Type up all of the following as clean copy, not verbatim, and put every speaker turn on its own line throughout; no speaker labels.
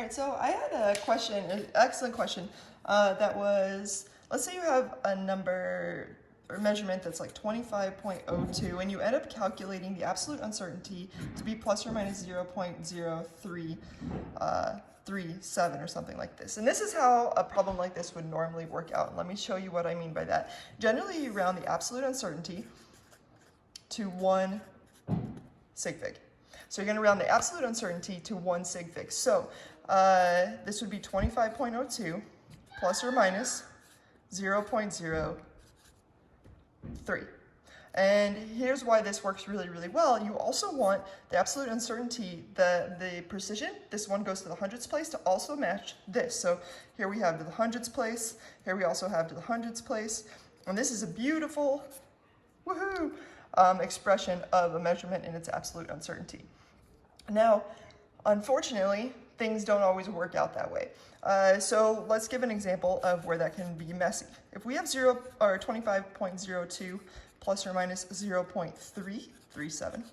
All right, so I had a question, an excellent question, that was, let's say you have a number or measurement that's like 25.02 and you end up calculating the absolute uncertainty to be plus or minus 0.0337 or something like this. And this is how a problem like this would normally work out. And let me show you what I mean by that. Generally, you round the absolute uncertainty to 1 sig fig. So you're going to round the absolute uncertainty to 1 sig fig. So this would be 25.02 plus or minus 0.03. And here's why this works really, really well. You also want the absolute uncertainty, the precision, this one goes to the hundredths place, to also match this. So here we have to the hundredths place, here we also have to the hundredths place. And this is a beautiful, woohoo, expression of a measurement in its absolute uncertainty. Now, unfortunately, things don't always work out that way. So let's give an example of where that can be messy. If we have 25.02 plus or minus 0.337,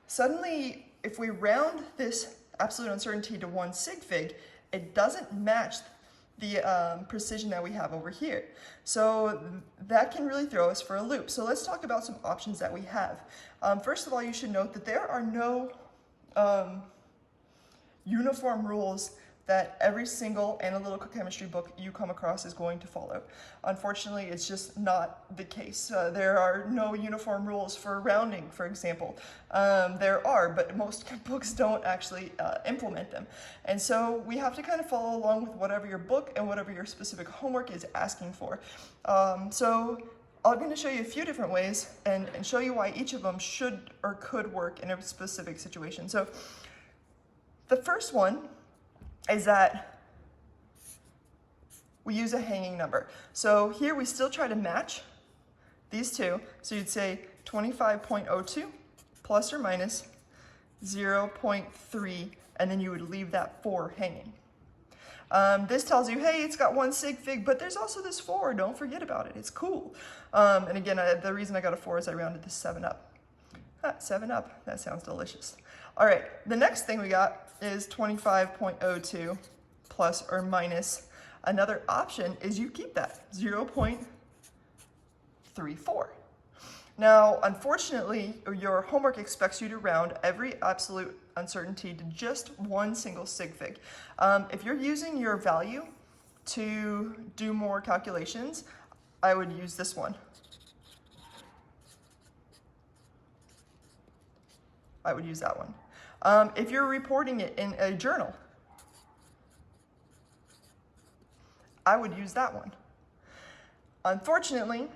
suddenly, if we round this absolute uncertainty to 1 sig fig, it doesn't match the precision that we have over here. So that can really throw us for a loop. So let's talk about some options that we have. First of all, you should note that there are no uniform rules that every single analytical chemistry book you come across is going to follow. Unfortunately, it's just not the case. There are no uniform rules for rounding, for example. There are, but most books don't actually implement them. And so we have to kind of follow along with whatever your book and whatever your specific homework is asking for. So I'm going to show you a few different ways and show you why each of them should or could work in a specific situation. So the first one is that we use a hanging number. So here we still try to match these two. So you'd say 25.02 plus or minus 0.3, and then you would leave that 4 hanging. This tells you, hey, it's got 1 sig fig, but there's also this 4. Don't forget about it. It's cool. And again, the reason I got a 4 is I rounded this 7 up. 7 up. That sounds delicious. All right, the next thing we got is 25.02 plus or minus. Another option is you keep that, 0.34. Now, unfortunately, your homework expects you to round every absolute uncertainty to just 1 single sig fig. If you're using your value to do more calculations, I would use this one. I would use that one. If you're reporting it in a journal, I would use that one. Unfortunately,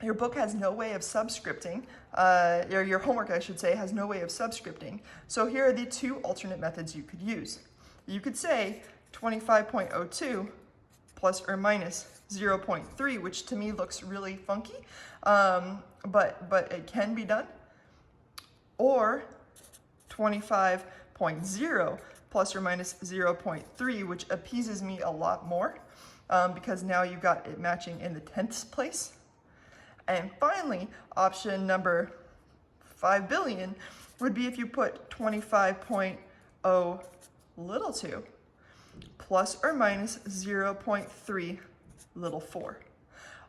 your book has no way of subscripting, or your homework, I should say, has no way of subscripting. So here are the 2 alternate methods you could use. You could say 25.02 plus or minus 0.3, which to me looks really funky, but it can be done. Or 25.0 plus or minus 0.3, which appeases me a lot more because now you've got it matching in the 10th place. And finally, option number 5 billion would be if you put 25.0 little 2 plus or minus 0.3 little 4.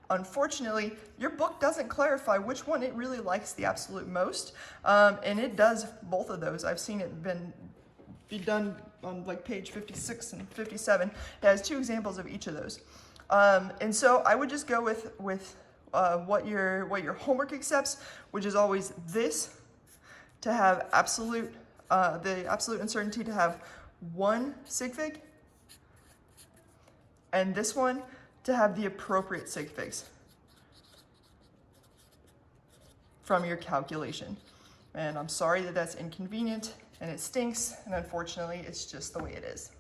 Unfortunately, your book doesn't clarify which one it really likes the absolute most, and it does both of those. I've seen it be done on like page 56 and 57. It has 2 examples of each of those, and so I would just go with what your homework accepts, which is always this, to have the absolute uncertainty to have 1 sig fig, and this one to have the appropriate sig figs from your calculation. And I'm sorry that that's inconvenient and it stinks, and unfortunately it's just the way it is.